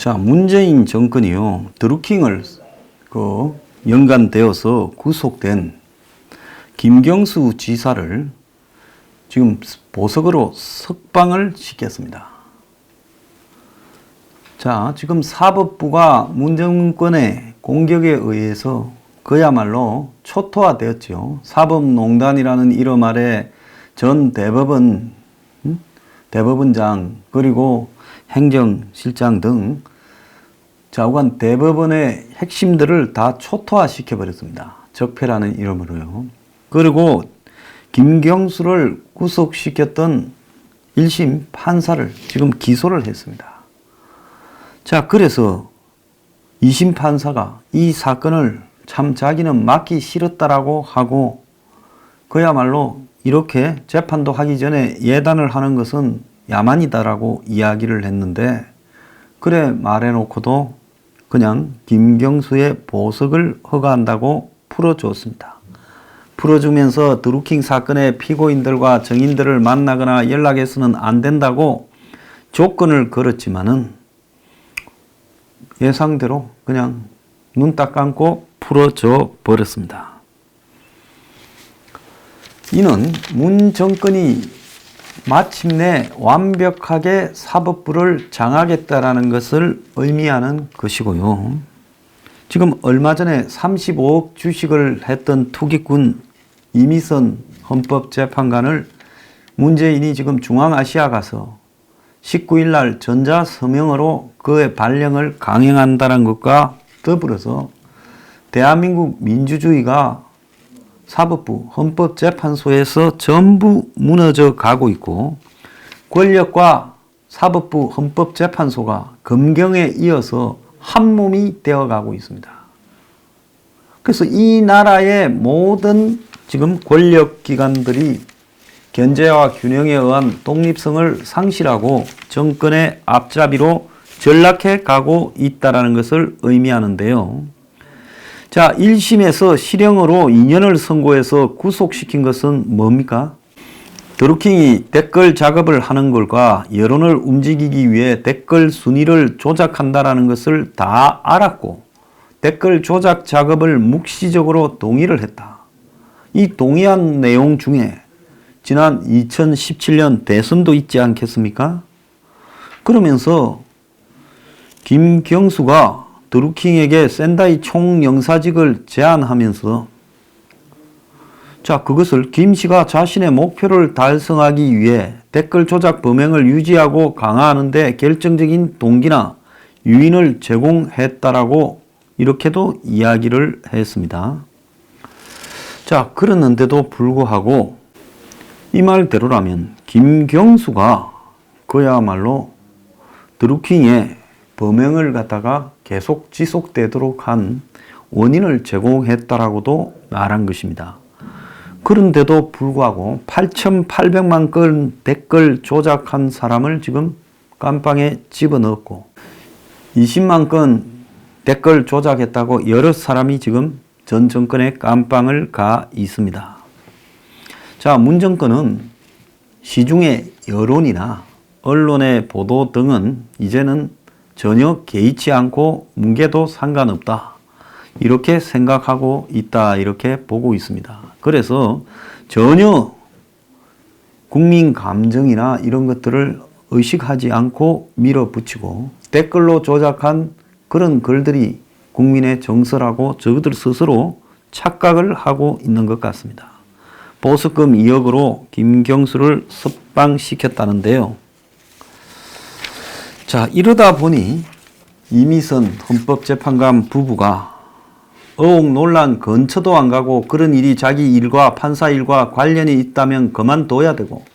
자, 문재인 정권이요, 드루킹을 연관되어서 구속된 김경수 지사를 지금 보석으로 석방을 시켰습니다. 자, 지금 사법부가 문 정권의 공격에 의해서 그야말로 초토화되었죠. 사법농단이라는 이름 아래 전 대법원, 대법원장, 그리고 행정실장 등 좌우간 대법원의 핵심들을 다 초토화시켜버렸습니다. 적폐라는 이름으로요. 그리고 김경수를 구속시켰던 1심 판사를 지금 기소를 했습니다. 자, 그래서 2심 판사가 이 사건을 참 자기는 맡기 싫었다라고 하고, 그야말로 이렇게 재판도 하기 전에 예단을 하는 것은 야만이다라고 이야기를 했는데, 그래 말해놓고도 그냥 김경수의 보석을 허가한다고 풀어줬습니다. 풀어주면서 드루킹 사건의 피고인들과 정인들을 만나거나 연락해서는 안 된다고 조건을 걸었지만은 예상대로 그냥 눈 딱 감고 풀어줘 버렸습니다. 이는 문 정권이 마침내 완벽하게 사법부를 장악했다라는 것을 의미하는 것이고요. 지금 얼마 전에 35억 주식을 했던 투기꾼 이미선 헌법재판관을 문재인이 지금 중앙아시아 가서 19일 날 전자서명으로 그의 발령을 강행한다는 것과 더불어서 대한민국 민주주의가 사법부, 헌법재판소에서 전부 무너져 가고 있고, 권력과 사법부, 헌법재판소가 검경에 이어서 한 몸이 되어 가고 있습니다. 그래서 이 나라의 모든 지금 권력기관들이 견제와 균형에 의한 독립성을 상실하고 정권의 앞잡이로 전락해 가고 있다는 것을 의미하는데요. 자, 1심에서 실형으로 2년을 선고해서 구속시킨 것은 뭡니까? 드루킹이 댓글 작업을 하는 것과 여론을 움직이기 위해 댓글 순위를 조작한다는 것을 다 알았고, 댓글 조작 작업을 묵시적으로 동의를 했다. 이 동의한 내용 중에 지난 2017년 대선도 있지 않겠습니까? 그러면서 김경수가 드루킹에게 샌다이 총영사직을 제안하면서, 자, 그것을 김 씨가 자신의 목표를 달성하기 위해 댓글 조작 범행을 유지하고 강화하는 데 결정적인 동기나 유인을 제공했다라고 이렇게도 이야기를 했습니다. 자, 그랬는데도 불구하고 이 말대로라면 김경수가 그야말로 드루킹의 범행을 갖다가 계속 지속되도록 한 원인을 제공했다라고도 말한 것입니다. 그런데도 불구하고 8,800만 건 댓글 조작한 사람을 지금 감방에 집어넣었고, 20만 건 댓글 조작했다고 여러 사람이 지금 전 정권의 감방을 가 있습니다. 자, 문 정권은 시중의 여론이나 언론의 보도 등은 이제는 전혀 개의치 않고 뭉개도 상관없다, 이렇게 생각하고 있다, 이렇게 보고 있습니다. 그래서 전혀 국민 감정이나 이런 것들을 의식하지 않고 밀어붙이고, 댓글로 조작한 그런 글들이 국민의 정서라고 저들 스스로 착각을 하고 있는 것 같습니다. 보석금 2억으로 김경수를 석방시켰다는데요. 자, 이러다 보니 이미선 헌법재판관 부부가 의혹 논란 근처도 안 가고, 그런 일이 자기 일과 판사 일과 관련이 있다면 그만둬야 되고,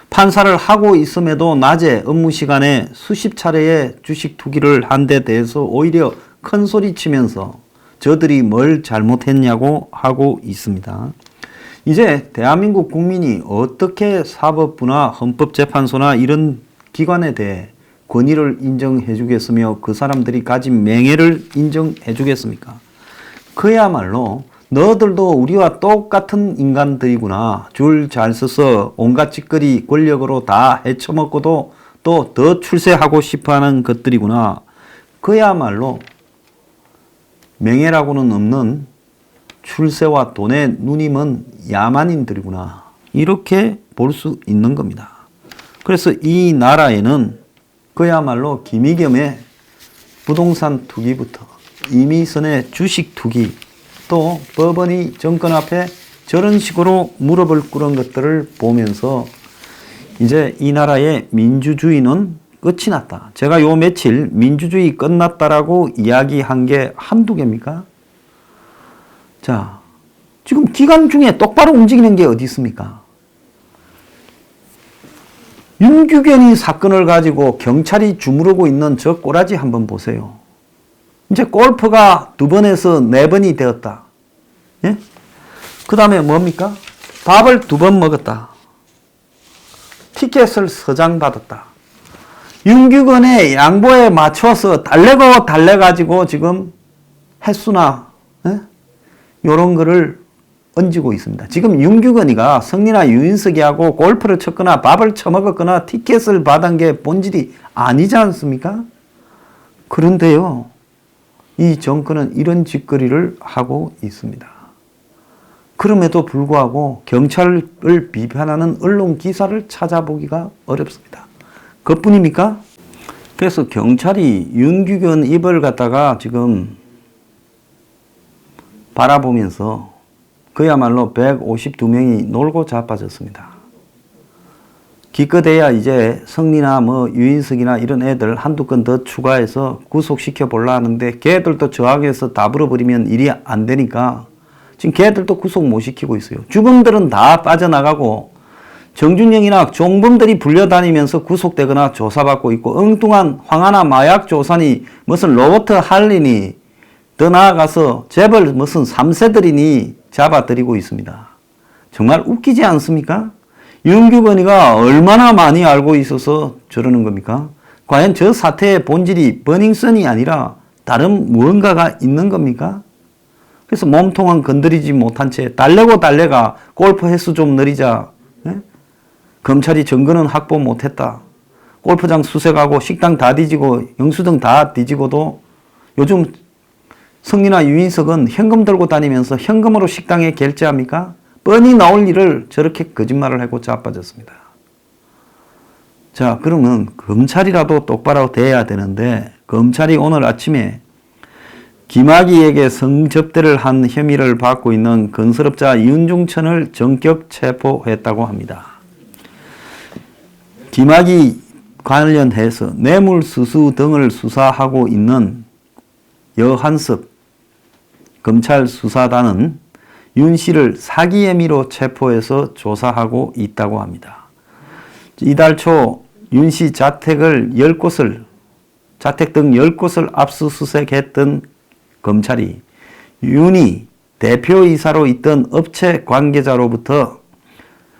판사를 하고 있음에도 낮에 업무 시간에 수십 차례의 주식 투기를 한 데 대해서 오히려 큰 소리 치면서 저들이 뭘 잘못했냐고 하고 있습니다. 이제 대한민국 국민이 어떻게 사법부나 헌법재판소나 이런 기관에 대해 권위를 인정해 주겠으며 그 사람들이 가진 명예를 인정해 주겠습니까? 그야말로 너들도 우리와 똑같은 인간들이구나, 줄 잘 서서 온갖 짓거리 권력으로 다 헤쳐먹고도 또 더 출세하고 싶어하는 것들이구나, 그야말로 명예라고는 없는 출세와 돈에 눈이 먼 야만인들이구나. 이렇게 볼 수 있는 겁니다. 그래서 이 나라에는 그야말로 김의겸의 부동산 투기부터 이미선의 주식 투기, 또 법원이 정권 앞에 저런 식으로 무릎을 꿇은 것들을 보면서 이제 이 나라의 민주주의는 끝이 났다. 제가 요 며칠 민주주의 끝났다라고 이야기한 게 한두 개입니까? 자, 지금 기간 중에 똑바로 움직이는 게 어디 있습니까? 윤규견이 사건을 가지고 경찰이 주무르고 있는 저 꼬라지 한번 보세요. 이제 골프가 2번에서 4번이 되었다. 예? 그 다음에 뭡니까? 밥을 2번 먹었다. 티켓을 서장받았다. 윤규건의 양보에 맞춰서 달래가지고 지금 횟수나 이런 거를 얹고 있습니다. 지금 윤규건이가 성리나 유인석이하고 골프를 쳤거나 밥을 처먹었거나 티켓을 받은 게 본질이 아니지 않습니까? 그런데요, 이 정권은 이런 짓거리를 하고 있습니다. 그럼에도 불구하고 경찰을 비판하는 언론 기사를 찾아보기가 어렵습니다. 그것뿐입니까? 그래서 경찰이 윤규견 입을 갖다가 지금 바라보면서 그야말로 152명이 놀고 자빠졌습니다. 기껏해야 이제 성리나 유인석이나 이런 애들 한두 건 더 추가해서 구속시켜 보려 하는데 걔들도 저항해서 다 불어버리면 일이 안 되니까 지금 걔들도 구속 못 시키고 있어요. 주범들은 다 빠져나가고 정준영이나 종범들이 불려다니면서 구속되거나 조사받고 있고, 엉뚱한 황하나 마약 조사니 무슨 로버트 할리니 더 나아가서 재벌 무슨 3세들이니 잡아들이고 있습니다. 정말 웃기지 않습니까? 윤규건이가 얼마나 많이 알고 있어서 저러는 겁니까? 과연 저 사태의 본질이 버닝썬이 아니라 다른 무언가가 있는 겁니까? 그래서 몸통은 건드리지 못한 채 달래가 골프 횟수 좀 늘리자. 네? 검찰이 증거는 확보 못했다. 골프장 수색하고 식당 다 뒤지고 영수증 다 뒤지고도 요즘 성리나 유인석은 현금 들고 다니면서 현금으로 식당에 결제합니까? 뻔히 나올 일을 저렇게 거짓말을 하고 자빠졌습니다. 자, 그러면 검찰이라도 똑바로 돼야 되는데 검찰이 오늘 아침에 김학의에게 성접대를 한 혐의를 받고 있는 건설업자 윤중천을 전격 체포했다고 합니다. 김학의 관련해서 뇌물수수 등을 수사하고 있는 여한섭 검찰 수사단은 윤 씨를 사기 혐의로 체포해서 조사하고 있다고 합니다. 이달 초 윤 씨 자택 등 10곳을 압수수색했던 검찰이 윤이 대표이사로 있던 업체 관계자로부터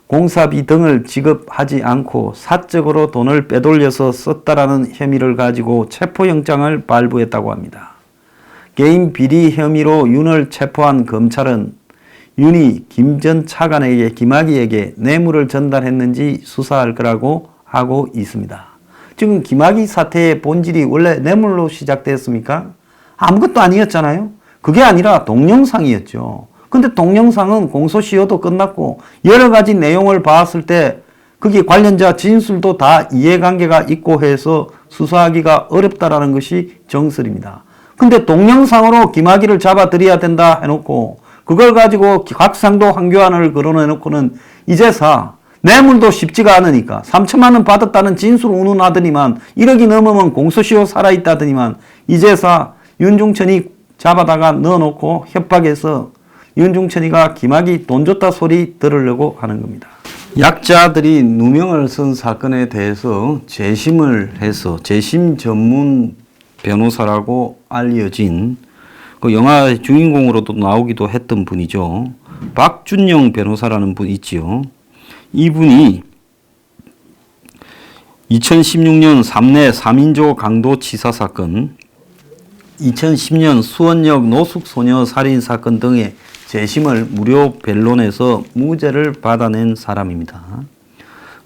공사비 등을 지급하지 않고 사적으로 돈을 빼돌려서 썼다라는 혐의를 가지고 체포영장을 발부했다고 합니다. 개인 비리 혐의로 윤을 체포한 검찰은 윤이 김 전 차관에게 김학의에게 뇌물을 전달했는지 수사할 거라고 하고 있습니다. 지금 김학의 사태의 본질이 원래 뇌물로 시작됐습니까? 아무것도 아니었잖아요. 그게 아니라 동영상이었죠. 근데 동영상은 공소시효도 끝났고 여러 가지 내용을 봤을 때 거기 관련자 진술도 다 이해관계가 있고 해서 수사하기가 어렵다라는 것이 정설입니다. 근데 동영상으로 김학의를 잡아들여야 된다 해놓고 그걸 가지고 각상도 황교안을 거론해놓고는 이제사 뇌물도 쉽지가 않으니까 3천만 원 받았다는 진술 운운하더니만 1억이 넘으면 공소시효 살아있다더니만 이제사 윤중천이 잡아다가 넣어놓고 협박해서 윤중천이가 김학의 돈 줬다 소리 들으려고 하는 겁니다. 약자들이 누명을 쓴 사건에 대해서 재심을 해서 재심 전문 변호사라고 알려진 그 영화 주인공으로도 나오기도 했던 분이죠. 박준영 변호사라는 분이 있지요. 이분이 2016년 삼내 3인조 강도치사 사건, 2010년 수원역 노숙소녀 살인사건 등의 재심을 무료 변론에서 무죄를 받아낸 사람입니다.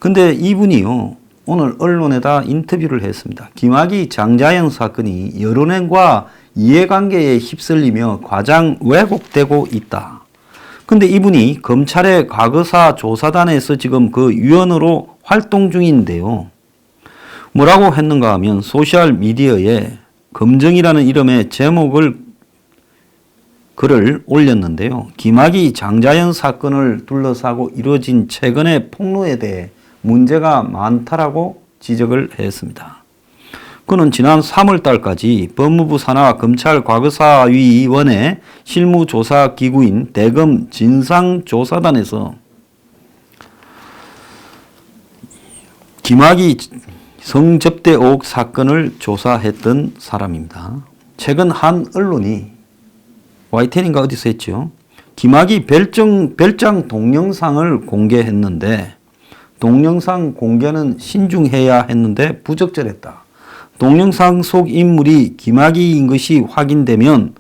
근데 이분이요, 오늘 언론에다 인터뷰를 했습니다. 김학의 장자연 사건이 여론과 이해관계에 휩쓸리며 과장 왜곡되고 있다. 근데 이분이 검찰의 과거사 조사단에서 지금 그 위원으로 활동 중인데요. 뭐라고 했는가 하면 소셜미디어에 검정이라는 이름의 글을 올렸는데요. 김학의 장자연 사건을 둘러싸고 이루어진 최근의 폭로에 대해 문제가 많다라고 지적을 했습니다. 그는 지난 3월 달까지 법무부 산하 검찰 과거사위원회 실무조사기구인 대검 진상조사단에서 김학의 성접대 의혹 사건을 조사했던 사람입니다. 최근 한 언론이 YTN인가 어디서 했죠. 김학의 별장 동영상을 공개했는데 동영상 공개는 신중해야 했는데 부적절했다. 동영상 속 인물이 김학의인 것이 확인되면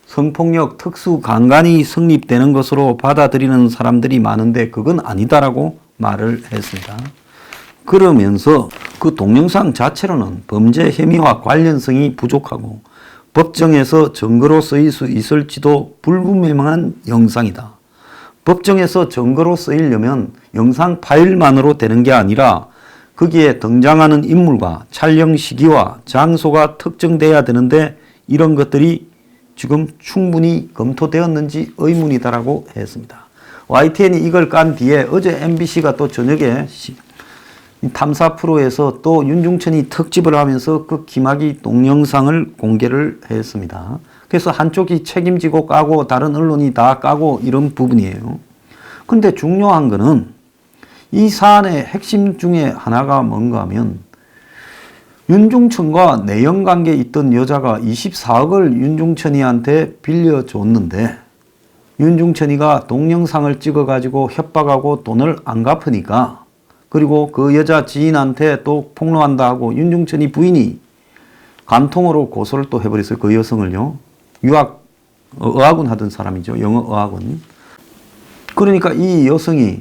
성폭력 특수강간이 성립되는 것으로 받아들이는 사람들이 많은데 그건 아니다라고 말을 했습니다. 그러면서 그 동영상 자체로는 범죄 혐의와 관련성이 부족하고 법정에서 증거로 쓰일 수 있을지도 불분명한 영상이다. 법정에서 증거로 쓰이려면 영상 파일만으로 되는 게 아니라 거기에 등장하는 인물과 촬영 시기와 장소가 특정돼야 되는데 이런 것들이 지금 충분히 검토되었는지 의문이다라고 했습니다. YTN이 이걸 깐 뒤에 어제 MBC가 또 저녁에 탐사 프로에서 또 윤중천이 특집을 하면서 그 김학의 동영상을 공개를 했습니다. 그래서 한쪽이 책임지고 까고 다른 언론이 다 까고 이런 부분이에요. 근데 중요한 거는 이 사안의 핵심 중에 하나가 뭔가 하면 윤중천과 내연관계에 있던 여자가 24억을 윤중천이한테 빌려줬는데 윤중천이가 동영상을 찍어가지고 협박하고 돈을 안 갚으니까 그리고 그 여자 지인한테 또 폭로한다 하고 윤중천이 부인이 간통으로 고소를 또 해버렸어요. 그 여성을요. 의학원 하던 사람이죠. 영어 의학원. 그러니까 이 여성이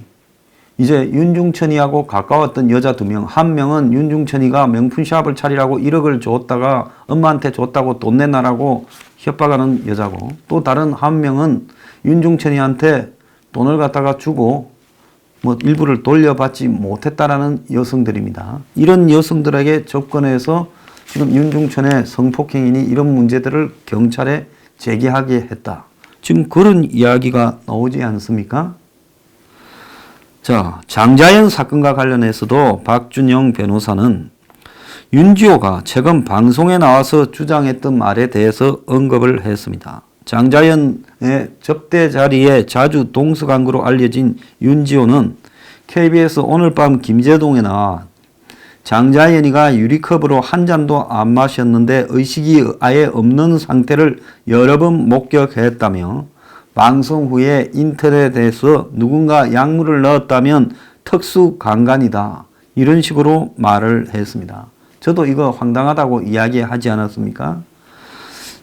이제 윤중천이하고 가까웠던 여자 2명, 한 명은 윤중천이가 명품샵을 차리라고 1억을 줬다가 엄마한테 줬다고 돈 내놔라고 협박하는 여자고 또 다른 한 명은 윤중천이한테 돈을 갖다가 주고 뭐 일부를 돌려받지 못했다라는 여성들입니다. 이런 여성들에게 접근해서 지금 윤중천의 성폭행이니 이런 문제들을 경찰에 제기하게 했다. 지금 그런 이야기가 나오지 않습니까? 자, 장자연 사건과 관련해서도 박준영 변호사는 윤지호가 최근 방송에 나와서 주장했던 말에 대해서 언급을 했습니다. 장자연의 접대 자리에 자주 동석한 것으로 알려진 윤지호는 KBS 오늘 밤 김제동에 나와 장자연이가 유리컵으로 한 잔도 안 마셨는데 의식이 아예 없는 상태를 여러 번 목격했다며 방송 후에 인터넷에서 누군가 약물을 넣었다면 특수강간이다. 이런 식으로 말을 했습니다. 저도 이거 황당하다고 이야기하지 않았습니까?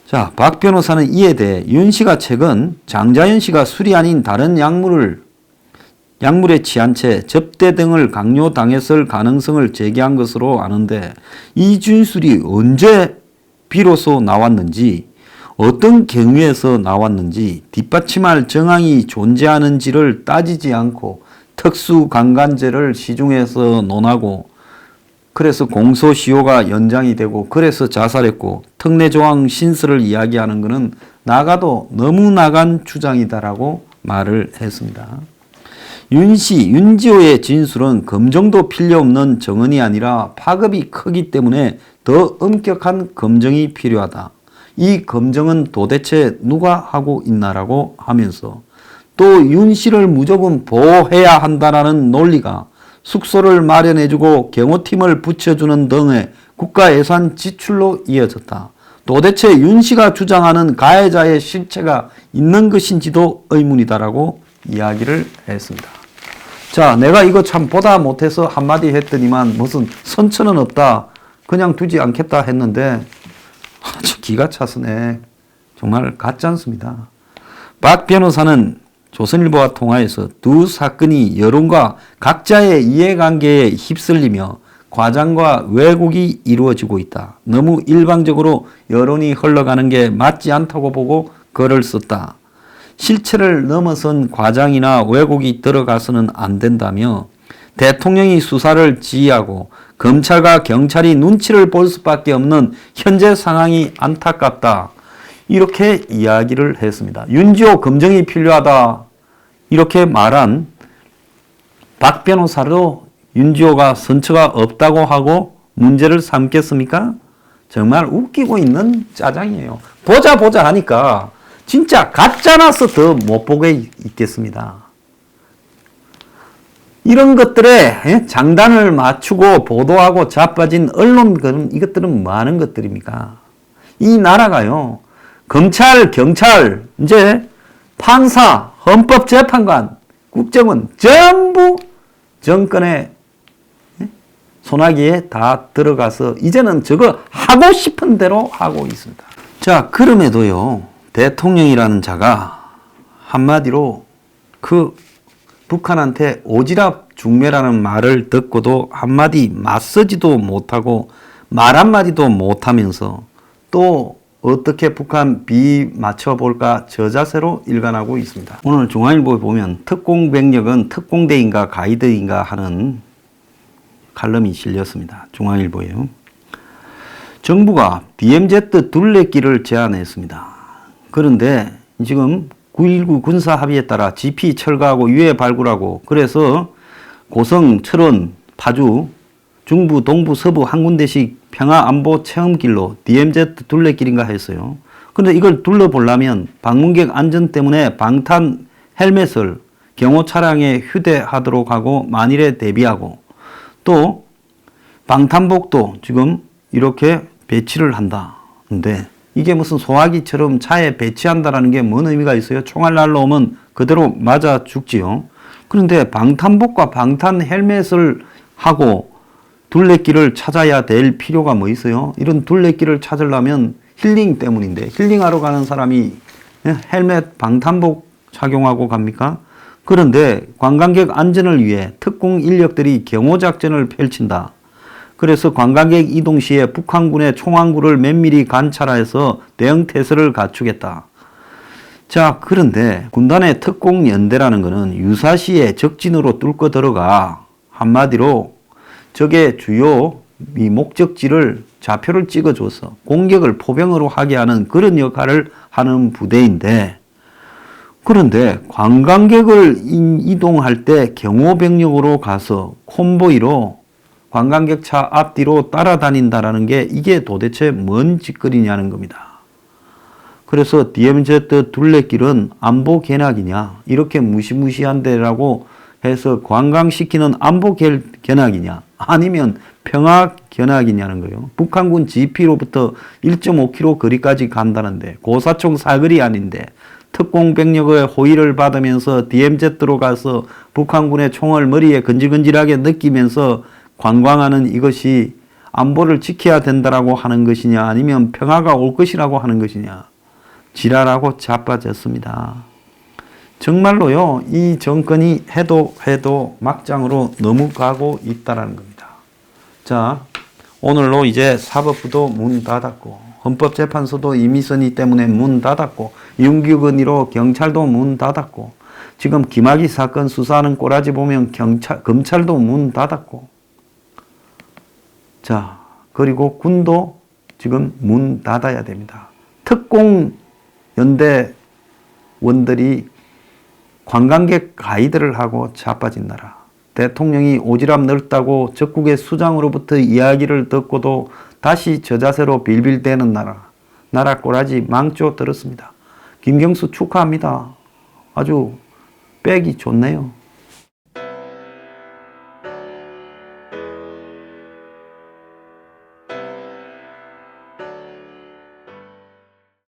자, 박 변호사는 이에 대해 윤 씨가 최근 장자연 씨가 술이 아닌 다른 약물에 취한 채 접대 등을 강요당했을 가능성을 제기한 것으로 아는데 이 진술이 언제 비로소 나왔는지 어떤 경위에서 나왔는지 뒷받침할 정황이 존재하는지를 따지지 않고 특수강간죄를 시중에서 논하고 그래서 공소시효가 연장이 되고 그래서 자살했고 특례조항 신설을 이야기하는 것은 나가도 너무 나간 주장이다라고 말을 했습니다. 윤지호의 진술은 검증도 필요 없는 정언이 아니라 파급이 크기 때문에 더 엄격한 검증이 필요하다. 이 검증은 도대체 누가 하고 있나라고 하면서 또 윤 씨를 무조건 보호해야 한다는 논리가 숙소를 마련해주고 경호팀을 붙여주는 등의 국가 예산 지출로 이어졌다. 도대체 윤 씨가 주장하는 가해자의 실체가 있는 것인지도 의문이다라고 이야기를 했습니다. 자, 내가 이거 참 보다 못해서 한마디 했더니만 무슨 선처는 없다. 그냥 두지 않겠다 했는데 아주 기가 차서네. 정말 같지 않습니다. 박 변호사는 조선일보와 통화에서 두 사건이 여론과 각자의 이해관계에 휩쓸리며 과장과 왜곡이 이루어지고 있다. 너무 일방적으로 여론이 흘러가는 게 맞지 않다고 보고 글을 썼다. 실체를 넘어선 과장이나 왜곡이 들어가서는 안 된다며 대통령이 수사를 지휘하고 검찰과 경찰이 눈치를 볼 수밖에 없는 현재 상황이 안타깝다. 이렇게 이야기를 했습니다. 윤지호 검증이 필요하다. 이렇게 말한 박 변호사도 윤지호가 선처가 없다고 하고 문제를 삼겠습니까? 정말 웃기고 있는 짜장이에요. 보자 하니까 진짜 가짜라서 더 못 보게 있겠습니다. 이런 것들에 장단을 맞추고 보도하고 자빠진 언론, 이것들은 많은 것들입니까? 이 나라가요, 검찰, 경찰, 이제 판사, 헌법재판관, 국정원 전부 정권의 손아귀에 다 들어가서 이제는 저거 하고 싶은 대로 하고 있습니다. 자, 그럼에도요, 대통령이라는 자가 한마디로 그 북한한테 오지랖 중매라는 말을 듣고도 한마디 맞서지도 못하고 말 한마디도 못하면서 또 어떻게 북한 비 맞춰볼까 저 자세로 일관하고 있습니다. 오늘 중앙일보에 보면 특공병력은 특공대인가 가이드인가 하는 칼럼이 실렸습니다. 중앙일보에요. 정부가 DMZ 둘레길을 제안했습니다. 그런데 지금 9.19 군사합의에 따라 GP 철거하고 유해 발굴하고 그래서 고성, 철원, 파주, 중부, 동부, 서부 한 군데씩 평화안보 체험길로 DMZ 둘레길인가 했어요. 그런데 이걸 둘러보려면 방문객 안전 때문에 방탄 헬멧을 경호 차량에 휴대하도록 하고 만일에 대비하고 또 방탄복도 지금 이렇게 배치를 한다. 근데 이게 무슨 소화기처럼 차에 배치한다라는 게 뭔 의미가 있어요? 총알 날라오면 그대로 맞아 죽지요. 그런데 방탄복과 방탄 헬멧을 하고 둘레길을 찾아야 될 필요가 뭐 있어요? 이런 둘레길을 찾으려면 힐링 때문인데 힐링하러 가는 사람이 헬멧 방탄복 착용하고 갑니까? 그런데 관광객 안전을 위해 특공 인력들이 경호작전을 펼친다. 그래서 관광객 이동 시에 북한군의 총항구를 면밀히 관찰해서 대응 태세를 갖추겠다. 자, 그런데 군단의 특공연대라는 것은 유사시에 적진으로 뚫고 들어가 한마디로 적의 주요 이 목적지를 좌표를 찍어줘서 공격을 포병으로 하게 하는 그런 역할을 하는 부대인데 그런데 관광객을 이동할 때 경호병력으로 가서 콤보이로 관광객 차 앞뒤로 따라다닌다라는 게 이게 도대체 뭔 짓거리냐는 겁니다. 그래서 DMZ 둘레길은 안보 견학이냐 이렇게 무시무시한 데라고 해서 관광시키는 안보 견학이냐 아니면 평화 견학이냐는 거예요. 북한군 GP로부터 1.5km 거리까지 간다는데 고사총 사거리 아닌데 특공병력의 호의를 받으면서 DMZ로 가서 북한군의 총을 머리에 건질건질하게 느끼면서 관광하는 이것이 안보를 지켜야 된다라고 하는 것이냐 아니면 평화가 올 것이라고 하는 것이냐 지랄하고 자빠졌습니다. 정말로요 이 정권이 해도 막장으로 넘어가고 있다는 겁니다. 자, 오늘로 이제 사법부도 문 닫았고 헌법재판소도 이미선이 때문에 문 닫았고 윤규근이로 경찰도 문 닫았고 지금 김학의 사건 수사하는 꼬라지 보면 검찰도 문 닫았고 자, 그리고 군도 지금 문 닫아야 됩니다. 특공연대원들이 관광객 가이드를 하고 자빠진 나라. 대통령이 오지랖 넓다고 적국의 수장으로부터 이야기를 듣고도 다시 저 자세로 빌빌대는 나라. 나라 꼬라지 망조 들었습니다. 김경수 축하합니다. 아주 빼기 좋네요.